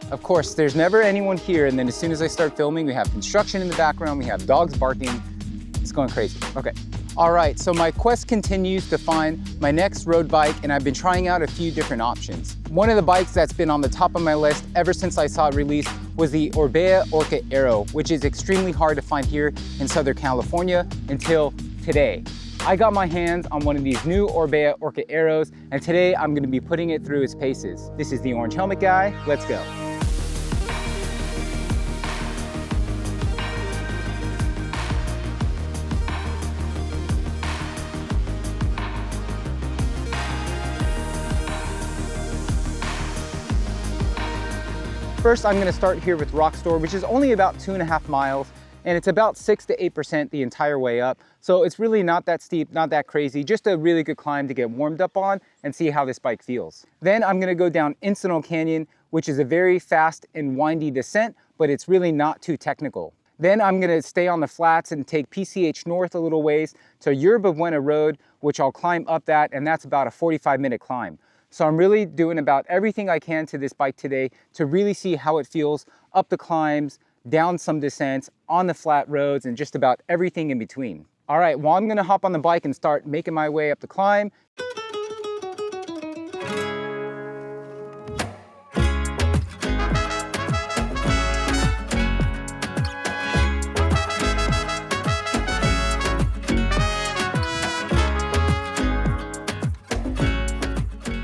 Of course, there's never anyone here, and then as soon as I start filming, we have construction in the background, we have dogs barking. It's going crazy. Okay. All right, so my quest continues to find my next road bike, and I've been trying out a few different options. One of the bikes that's been on the top of my list ever since I saw it released was the Orbea Orca Aero, which is extremely hard to find here in Southern California until today. I got my hands on one of these new Orbea Orca Aeros, and today I'm gonna be putting it through its paces. This is the orange helmet guy. Let's go. First, I'm gonna start here with Rock Store, which is only about 2.5 miles, and it's about 6 to 8% the entire way up. So it's really not that steep, not that crazy, just a really good climb to get warmed up on and see how this bike feels. Then I'm gonna go down Encino Canyon, which is a very fast and windy descent, but it's really not too technical. Then I'm gonna stay on the flats and take PCH north a little ways to Yerba Buena Road, which I'll climb up that, and that's about a 45-minute climb. So I'm really doing about everything I can to this bike today to really see how it feels up the climbs, down some descents, on the flat roads, and just about everything in between. All right, well, I'm gonna hop on the bike and start making my way up the climb.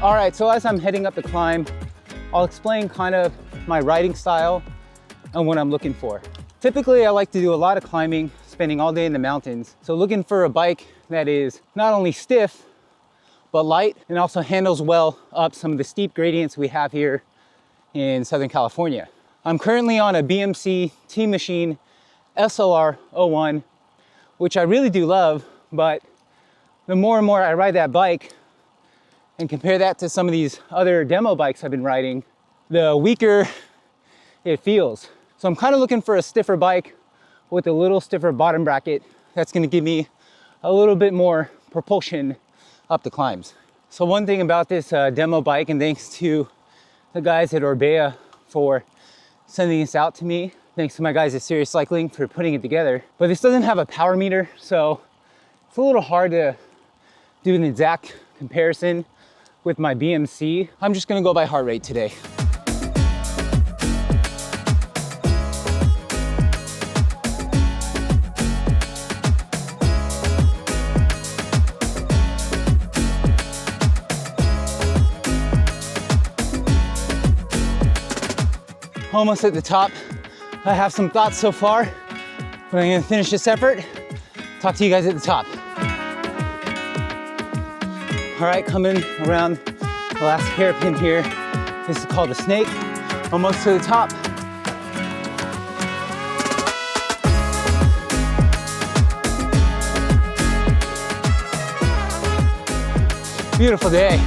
All right, so as I'm heading up the climb, I'll explain kind of my riding style and what I'm looking for. Typically, I like to do a lot of climbing, spending all day in the mountains. So looking for a bike that is not only stiff, but light and also handles well up some of the steep gradients we have here in Southern California. I'm currently on a BMC Team Machine SLR 01, which I really do love, but the more and more I ride that bike, and compare that to some of these other demo bikes I've been riding, the weaker it feels. So I'm kind of looking for a stiffer bike with a little stiffer bottom bracket that's gonna give me a little bit more propulsion up the climbs. So one thing about this demo bike, and thanks to the guys at Orbea for sending this out to me, thanks to my guys at Serious Cycling for putting it together, but this doesn't have a power meter, so it's a little hard to do an exact comparison with my BMC. I'm just gonna go by heart rate today. Almost at the top. I have some thoughts so far, but I'm gonna finish this effort. Talk to you guys at the top. All right, coming around the last hairpin here. This is called the snake. Almost to the top. Beautiful day.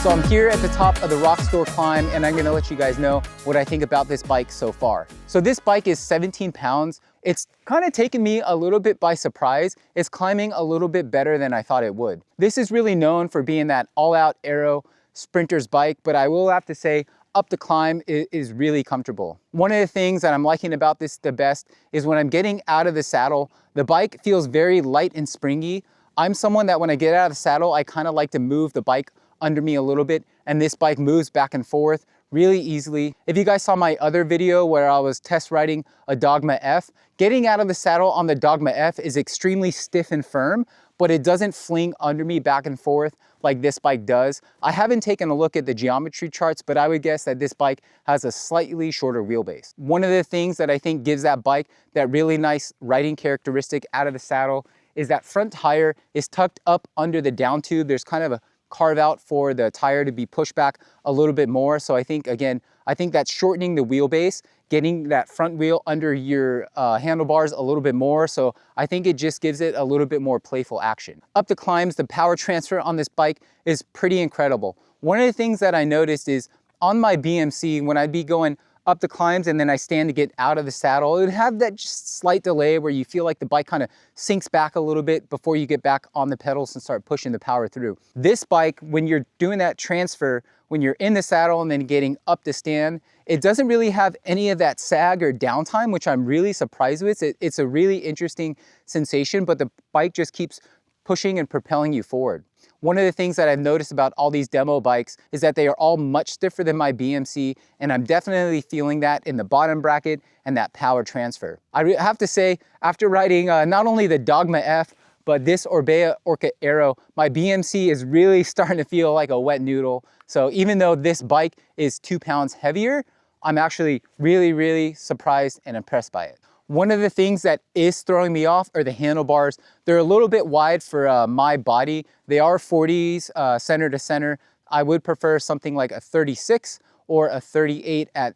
So I'm here at the top of the Rock Store climb, and I'm gonna let you guys know what I think about this bike so far. So this bike is 17 pounds. It's kind of taken me a little bit by surprise. It's climbing a little bit better than I thought it would. This is really known for being that all-out aero sprinter's bike, but I will have to say up the climb is really comfortable. One of the things that I'm liking about this the best is when I'm getting out of the saddle, the bike feels very light and springy. I'm someone that when I get out of the saddle, I kind of like to move the bike under me a little bit, and this bike moves back and forth really easily. If you guys saw my other video where I was test riding a Dogma F, getting out of the saddle on the Dogma F is extremely stiff and firm, but it doesn't fling under me back and forth like this bike does. I haven't taken a look at the geometry charts, but I would guess that this bike has a slightly shorter wheelbase. One of the things that I think gives that bike that really nice riding characteristic out of the saddle is that front tire is tucked up under the down tube. There's kind of a carve out for the tire to be pushed back a little bit more. So I think, again, I think that's shortening the wheelbase, getting that front wheel under your handlebars a little bit more. So I think it just gives it a little bit more playful action. Up the climbs, the power transfer on this bike is pretty incredible. One of the things that I noticed is on my BMC, when I'd be going up the climbs and then I stand to get out of the saddle, it would have that just slight delay where you feel like the bike kind of sinks back a little bit before you get back on the pedals and start pushing the power through. This bike, when you're doing that transfer, when you're in the saddle and then getting up to stand, it doesn't really have any of that sag or downtime, which I'm really surprised with. It's a really interesting sensation, but the bike just keeps pushing and propelling you forward. One of the things that I've noticed about all these demo bikes is that they are all much stiffer than my BMC, and I'm definitely feeling that in the bottom bracket and that power transfer. I have to say, after riding not only the Dogma F, but this Orbea Orca Aero, my BMC is really starting to feel like a wet noodle. So even though this bike is 2 pounds heavier, I'm actually really surprised and impressed by it. One of the things that is throwing me off are the handlebars. They're a little bit wide for my body. They are 40s center to center. I would prefer something like a 36 or a 38 at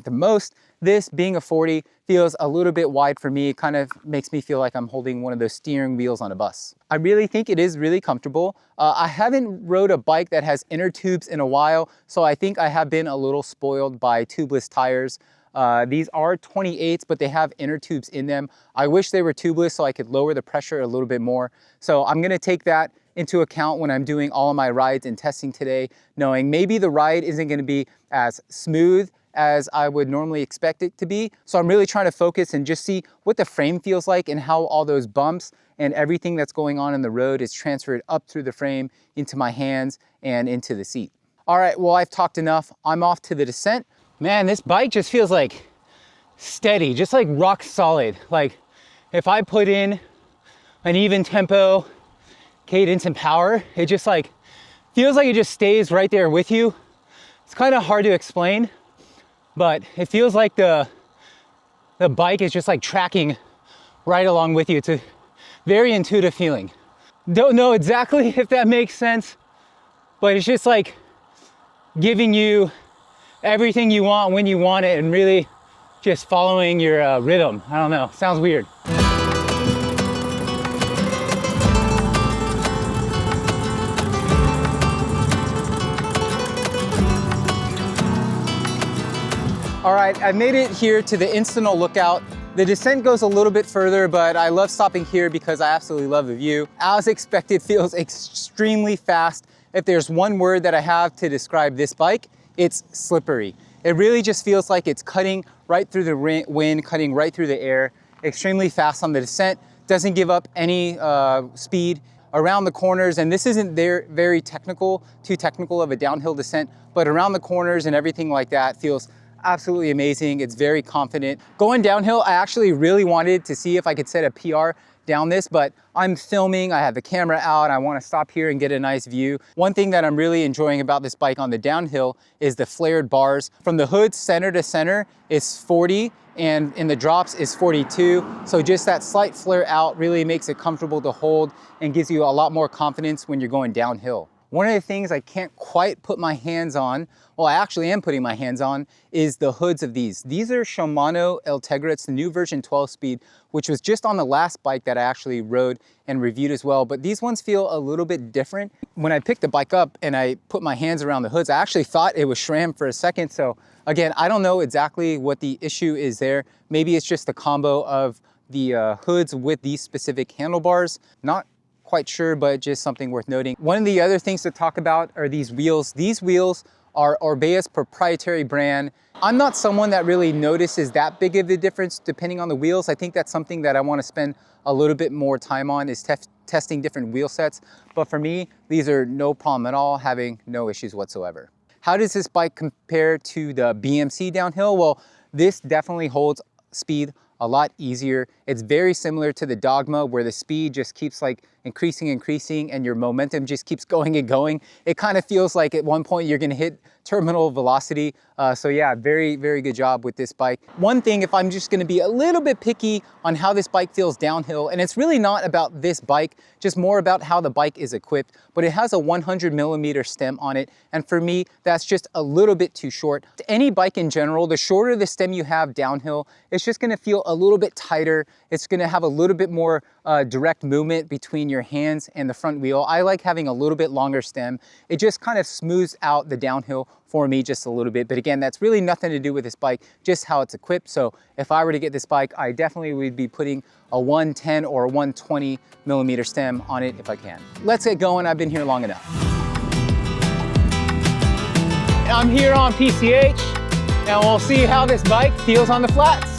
the most. This, being a 40, feels a little bit wide for me. It kind of makes me feel like I'm holding one of those steering wheels on a bus. I really think it is really comfortable. I haven't rode a bike that has inner tubes in a while, so I think I have been a little spoiled by tubeless tires. These are 28s, but they have inner tubes in them. I wish they were tubeless so I could lower the pressure a little bit more. So I'm gonna take that into account when I'm doing all of my rides and testing today, knowing maybe the ride isn't gonna be as smooth as I would normally expect it to be. So I'm really trying to focus and just see what the frame feels like and how all those bumps and everything that's going on in the road is transferred up through the frame into my hands and into the seat. All right, well, I've talked enough. I'm off to the descent. Man, this bike just feels like steady, just like rock solid. Like if I put in an even tempo, cadence and power, it just like feels like it just stays right there with you. It's kind of hard to explain, but it feels like the bike is just like tracking right along with you. It's a very intuitive feeling. Don't know exactly if that makes sense, but it's just like giving you everything you want when you want it and really just following your rhythm. I don't know, sounds weird. All right, I made it here to the Incinal Lookout. The descent goes a little bit further, but I love stopping here because I absolutely love the view. As expected, feels extremely fast. If there's one word that I have to describe this bike, it's slippery. It really just feels like it's cutting right through the wind, cutting right through the air, extremely fast on the descent, doesn't give up any speed around the corners. And this isn't very technical, too technical of a downhill descent, but around the corners and everything like that feels absolutely amazing. It's very confident. Going downhill, I actually really wanted to see if I could set a PR down this, but I'm filming, I have the camera out, I want to stop here and get a nice view. One thing that I'm really enjoying about this bike on the downhill is the flared bars. From the hood center to center is 40, and in the drops is 42. So just that slight flare out really makes it comfortable to hold and gives you a lot more confidence when you're going downhill. One of the things I can't quite put my hands on, well, I actually am putting my hands on, is the hoods of these. These are Shimano Ultegra. It's the new version 12-speed, which was just on the last bike that I actually rode and reviewed as well. But these ones feel a little bit different. When I picked the bike up and I put my hands around the hoods, I actually thought it was SRAM for a second. So again, I don't know exactly what the issue is there. Maybe it's just the combo of the hoods with these specific handlebars. Not quite sure, but just something worth noting. One of the other things to talk about are these wheels. These wheels are Orbea's proprietary brand. I'm not someone that really notices that big of a difference depending on the wheels. I think that's something that I want to spend a little bit more time on, is testing different wheel sets. But for me, these are no problem at all, having no issues whatsoever. How does this bike compare to the BMC downhill? Well, this definitely holds speed a lot easier. It's very similar to the Dogma, where the speed just keeps like increasing and your momentum just keeps going and going. It kind of feels like at one point you're gonna hit terminal velocity. So yeah, very good job with this bike. One thing, if I'm just gonna be a little bit picky on how this bike feels downhill, and it's really not about this bike, just more about how the bike is equipped, but it has a 100mm stem on it. And for me, that's just a little bit too short. To any bike in general, the shorter the stem you have downhill, it's just gonna feel a a little bit tighter. It's gonna have a little bit more direct movement between your hands and the front wheel. I like having a little bit longer stem. It just kind of smooths out the downhill for me just a little bit. But again, that's really nothing to do with this bike, just how it's equipped. So if I were to get this bike, I definitely would be putting a 110 or a 120 millimeter stem on it if I can. Let's get going. I've been here long enough. I'm here on PCH, and we'll see how this bike feels on the flats.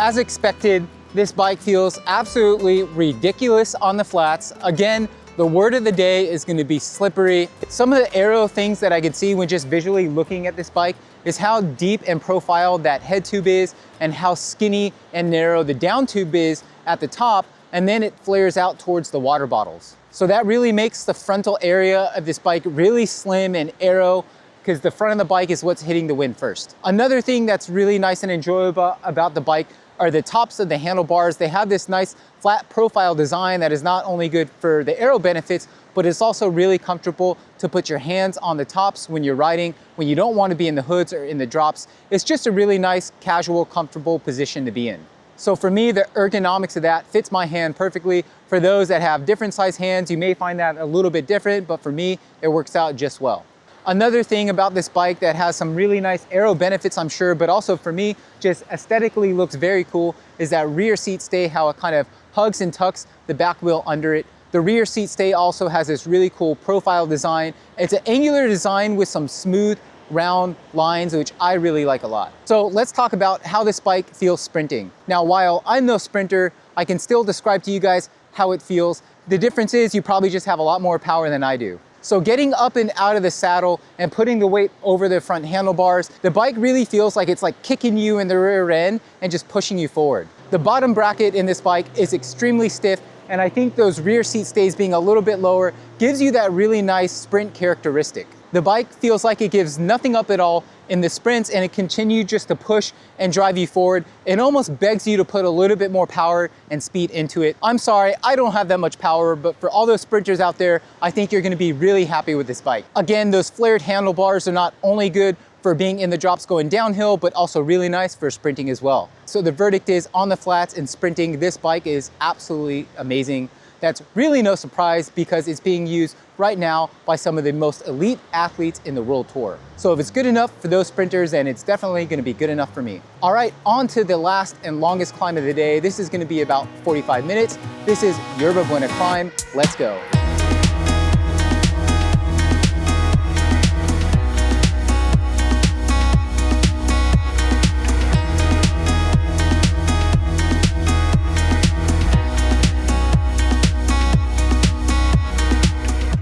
As expected, this bike feels absolutely ridiculous on the flats. Again, the word of the day is gonna be slippery. Some of the aero things that I could see when just visually looking at this bike is how deep and profiled that head tube is and how skinny and narrow the down tube is at the top, and then it flares out towards the water bottles. So that really makes the frontal area of this bike really slim and aero, because the front of the bike is what's hitting the wind first. Another thing that's really nice and enjoyable about the bike are the tops of the handlebars. They have this nice flat profile design that is not only good for the aero benefits, but it's also really comfortable to put your hands on the tops when you're riding, when you don't want to be in the hoods or in the drops. It's just a really nice, casual, comfortable position to be in. So for me, the ergonomics of that fits my hand perfectly. For those that have different size hands, you may find that a little bit different, but for me, it works out just well. Another thing about this bike that has some really nice aero benefits, I'm sure, but also for me, just aesthetically looks very cool, is that rear seat stay, how it kind of hugs and tucks the back wheel under it. The rear seat stay also has this really cool profile design. It's an angular design with some smooth, round lines, which I really like a lot. So let's talk about how this bike feels sprinting. Now, while I'm no sprinter, I can still describe to you guys how it feels. The difference is you probably just have a lot more power than I do. So getting up and out of the saddle and putting the weight over the front handlebars, the bike really feels like it's like kicking you in the rear end and just pushing you forward. The bottom bracket in this bike is extremely stiff, and I think those rear seat stays being a little bit lower gives you that really nice sprint characteristic. The bike feels like it gives nothing up at all in the sprints, and it continues just to push and drive you forward. It almost begs you to put a little bit more power and speed into it. I'm sorry, I don't have that much power, but for all those sprinters out there, I think you're gonna be really happy with this bike. Again, those flared handlebars are not only good for being in the drops going downhill, but also really nice for sprinting as well. So the verdict is, on the flats and sprinting, this bike is absolutely amazing. That's really no surprise because it's being used right now by some of the most elite athletes in the World Tour. So if it's good enough for those sprinters, then it's definitely gonna be good enough for me. All right, on to the last and longest climb of the day. This is gonna be about 45 minutes. This is Yerba Buena climb. Let's go.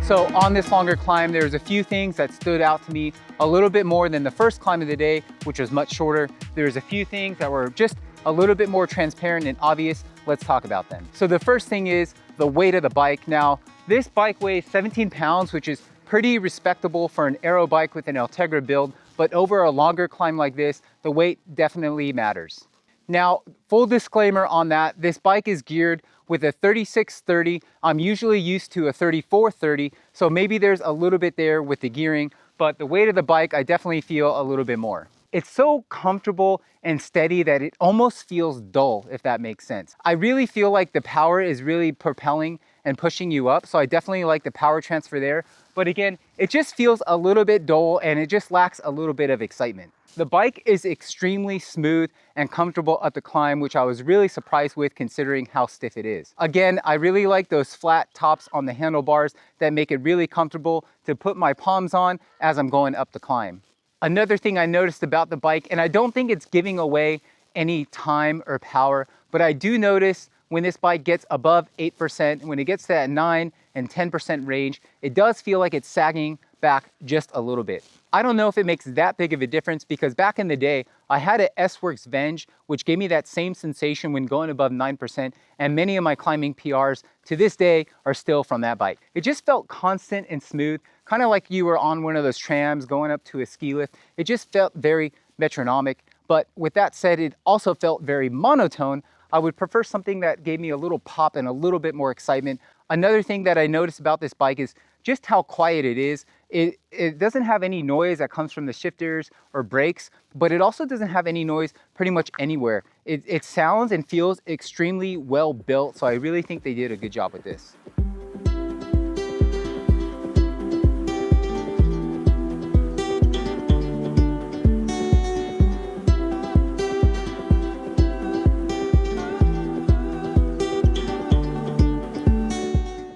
So on this longer climb, there's a few things that stood out to me a little bit more than the first climb of the day, which was much shorter. There's a few things that were just a little bit more transparent and obvious. Let's talk about them. So the first thing is the weight of the bike. Now, this bike weighs 17 pounds, which is pretty respectable for an aero bike with an Ultegra build, but over a longer climb like this, the weight definitely matters. Now, full disclaimer on that, this bike is geared with a 3630. I'm usually used to a 3430, so maybe there's a little bit there with the gearing, but the weight of the bike, I definitely feel a little bit more. It's so comfortable and steady that it almost feels dull, if that makes sense. I really feel like the power is really propelling and pushing you up, so I definitely like the power transfer there. But again, it just feels a little bit dull and it just lacks a little bit of excitement. The bike is extremely smooth and comfortable up the climb, which I was really surprised with considering how stiff it is. Again, I really like those flat tops on the handlebars that make it really comfortable to put my palms on as I'm going up the climb. Another thing I noticed about the bike, and I don't think it's giving away any time or power, but I do notice when this bike gets above 8%, when it gets to that 9 and 10% range, it does feel like it's sagging back just a little bit. I don't know if it makes that big of a difference because back in the day, I had an S-Works Venge, which gave me that same sensation when going above 9%, and many of my climbing PRs to this day are still from that bike. It just felt constant and smooth, kind of like you were on one of those trams going up to a ski lift. It just felt very metronomic, but with that said, it also felt very monotone. I would prefer something that gave me a little pop and a little bit more excitement. Another thing that I noticed about this bike is just how quiet it is. It doesn't have any noise that comes from the shifters or brakes, but it also doesn't have any noise pretty much anywhere. It sounds and feels extremely well built, so I really think they did a good job with this.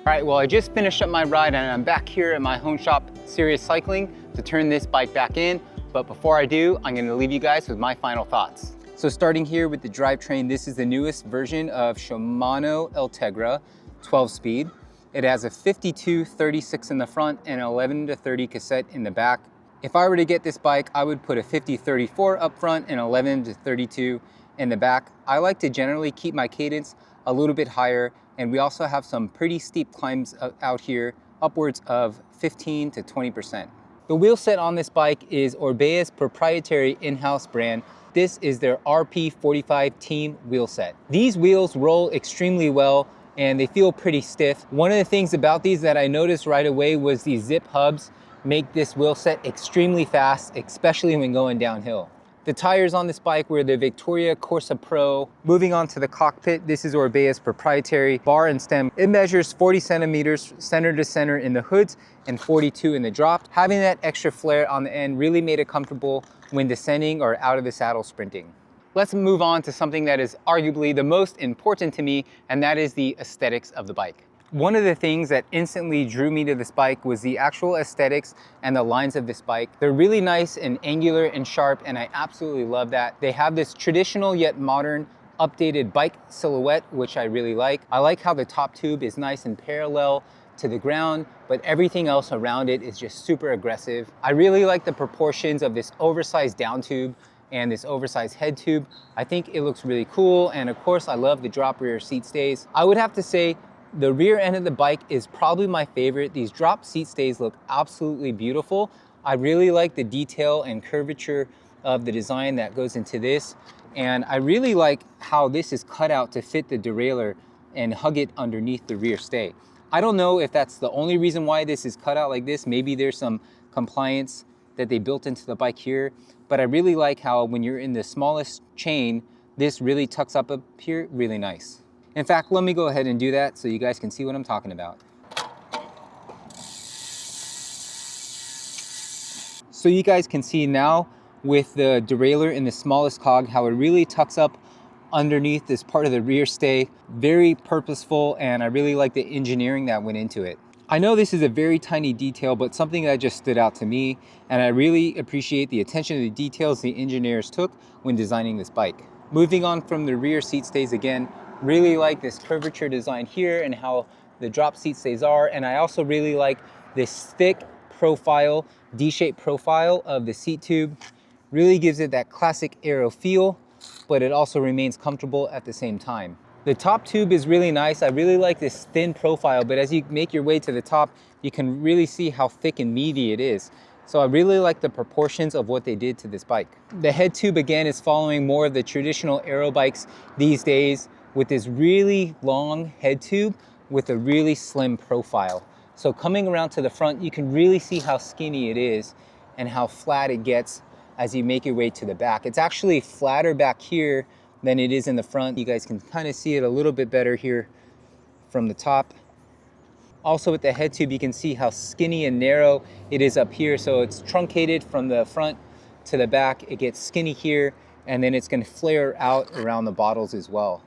All right, well, I just finished up my ride and I'm back here at my home shop, Serious Cycling, to turn this bike back in. But before I do, I'm gonna leave you guys with my final thoughts. So starting here with the drivetrain, this is the newest version of Shimano Ultegra 12-speed. It has a 52-36 in the front and 11-30 cassette in the back. If I were to get this bike, I would put a 50-34 up front and 11-32 in the back. I like to generally keep my cadence a little bit higher, and we also have some pretty steep climbs out here, upwards of 15 to 20%. The wheel set on this bike is Orbea's proprietary in-house brand. This is their RP45 Team wheel set. These wheels roll extremely well and they feel pretty stiff. One of the things about these that I noticed right away was these zip hubs make this wheel set extremely fast, especially when going downhill. The tires on this bike were the Victoria Corsa Pro. Moving on to the cockpit, this is Orbea's proprietary bar and stem. It measures 40 centimeters center to center in the hoods and 42 in the drop. Having that extra flare on the end really made it comfortable when descending or out of the saddle sprinting. Let's move on to something that is arguably the most important to me, and that is the aesthetics of the bike. One of the things that instantly drew me to this bike was the actual aesthetics and the lines of this bike. They're really nice and angular and sharp, and I absolutely love that. They have this traditional yet modern updated bike silhouette, which I really like. I like how the top tube is nice and parallel to the ground, but everything else around it is just super aggressive. I really like the proportions of this oversized down tube and this oversized head tube. I think it looks really cool, and of course I love the drop rear seat stays. I would have to say the rear end of the bike is probably my favorite. These drop seat stays look absolutely beautiful. I really like the detail and curvature of the design that goes into this. And I really like how this is cut out to fit the derailleur and hug it underneath the rear stay. I don't know if that's the only reason why this is cut out like this. Maybe there's some compliance that they built into the bike here, but I really like how when you're in the smallest chain, this really tucks up here really nice. In fact, let me go ahead and do that so you guys can see what I'm talking about. So you guys can see now with the derailleur in the smallest cog, how it really tucks up underneath this part of the rear stay. Very purposeful, and I really like the engineering that went into it. I know this is a very tiny detail, but something that just stood out to me, and I really appreciate the attention to the details the engineers took when designing this bike. Moving on from the rear seat stays again, really like this curvature design here and how the drop seat stays are, and I also really like this thick profile, D-shaped profile of the seat tube. Really gives it that classic Aero feel, but it also remains comfortable at the same time. The top tube is really nice. I really like this thin profile, but as you make your way to the top, you can really see how thick and meaty it is. So I really like the proportions of what they did to this bike. The head tube again is following more of the traditional Aero bikes these days, with this really long head tube with a really slim profile. So coming around to the front, you can really see how skinny it is and how flat it gets as you make your way to the back. It's actually flatter back here than it is in the front. You guys can kind of see it a little bit better here from the top. Also with the head tube, you can see how skinny and narrow it is up here. So it's truncated from the front to the back. It gets skinny here, and then it's gonna flare out around the bottles as well.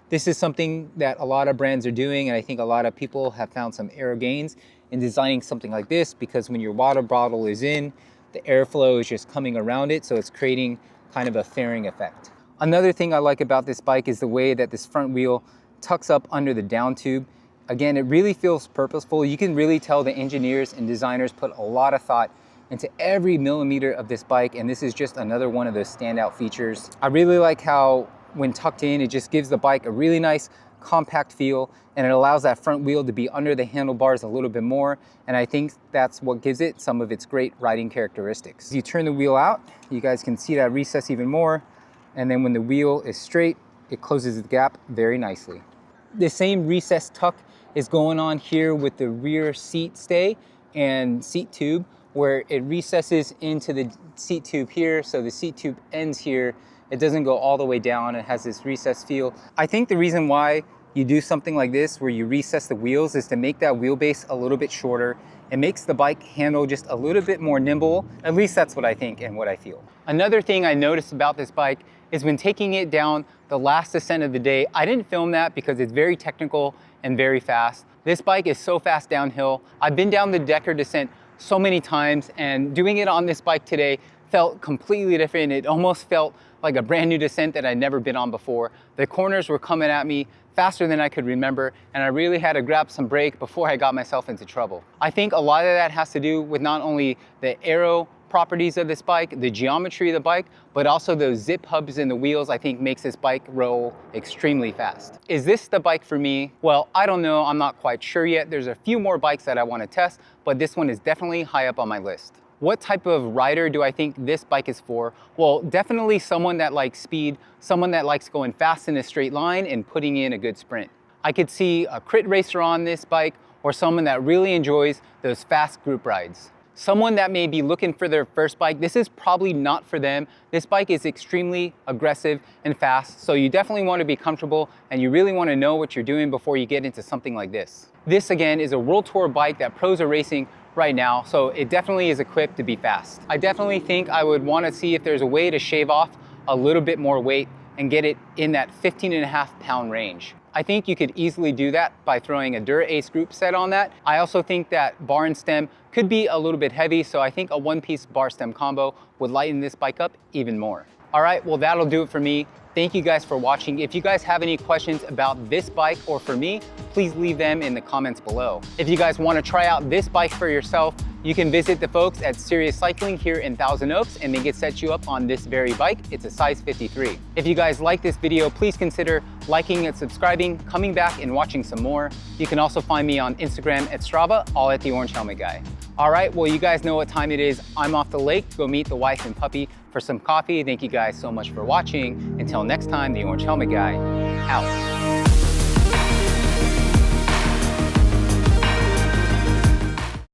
This is something that a lot of brands are doing, and I think a lot of people have found some aero gains in designing something like this, because when your water bottle is in, the airflow is just coming around it, so it's creating kind of a fairing effect. Another thing I like about this bike is the way that this front wheel tucks up under the down tube. Again, it really feels purposeful. You can really tell the engineers and designers put a lot of thought into every millimeter of this bike, and this is just another one of those standout features. I really like how when tucked in, it just gives the bike a really nice compact feel, and it allows that front wheel to be under the handlebars a little bit more, and I think that's what gives it some of its great riding characteristics. You turn the wheel out, you guys can see that recess even more, and then when the wheel is straight, it closes the gap very nicely. The same recessed tuck is going on here with the rear seat stay and seat tube, where it recesses into the seat tube here. So the seat tube ends here. It doesn't go all the way down. It has this recessed feel. I think the reason why you do something like this, where you recess the wheels, is to make that wheelbase a little bit shorter. It makes the bike handle just a little bit more nimble. At least that's what I think and what I feel. Another thing I noticed about this bike is when taking it down the last ascent of the day, I didn't film that because it's very technical and very fast. This bike is so fast downhill. I've been down the Decker descent so many times, and doing it on this bike today felt completely different. It almost felt like a brand new descent that I'd never been on before. The corners were coming at me faster than I could remember, and I really had to grab some brake before I got myself into trouble. I think a lot of that has to do with not only the aero properties of this bike, the geometry of the bike, but also those zip hubs in the wheels I think makes this bike roll extremely fast. Is this the bike for me? Well, I don't know, I'm not quite sure yet. There's a few more bikes that I want to test, but this one is definitely high up on my list. What type of rider do I think this bike is for? Well, definitely someone that likes speed, someone that likes going fast in a straight line and putting in a good sprint. I could see a crit racer on this bike, or someone that really enjoys those fast group rides. Someone that may be looking for their first bike, this is probably not for them. This bike is extremely aggressive and fast, so you definitely want to be comfortable and you really want to know what you're doing before you get into something like this. This again is a World Tour bike that pros are racing right now, so it definitely is equipped to be fast. I definitely think I would want to see if there's a way to shave off a little bit more weight and get it in that 15.5-pound range. I think you could easily do that by throwing a Dura Ace group set on that. I also think that bar and stem could be a little bit heavy, so I think a one-piece bar stem combo would lighten this bike up even more. All right, well, that'll do it for me. Thank you guys for watching. If you guys have any questions about this bike or for me, please leave them in the comments below. If you guys want to try out this bike for yourself, you can visit the folks at Serious Cycling here in Thousand Oaks, and they can set you up on this very bike. It's a size 53. If you guys like this video, please consider liking and subscribing, coming back and watching some more. You can also find me on Instagram at Strava, all at the Orange Helmet Guy. All right, well, you guys know what time it is. I'm off the lake to go meet the wife and puppy for some coffee. Thank you guys so much for watching. Until next time, the Orange Helmet Guy, out.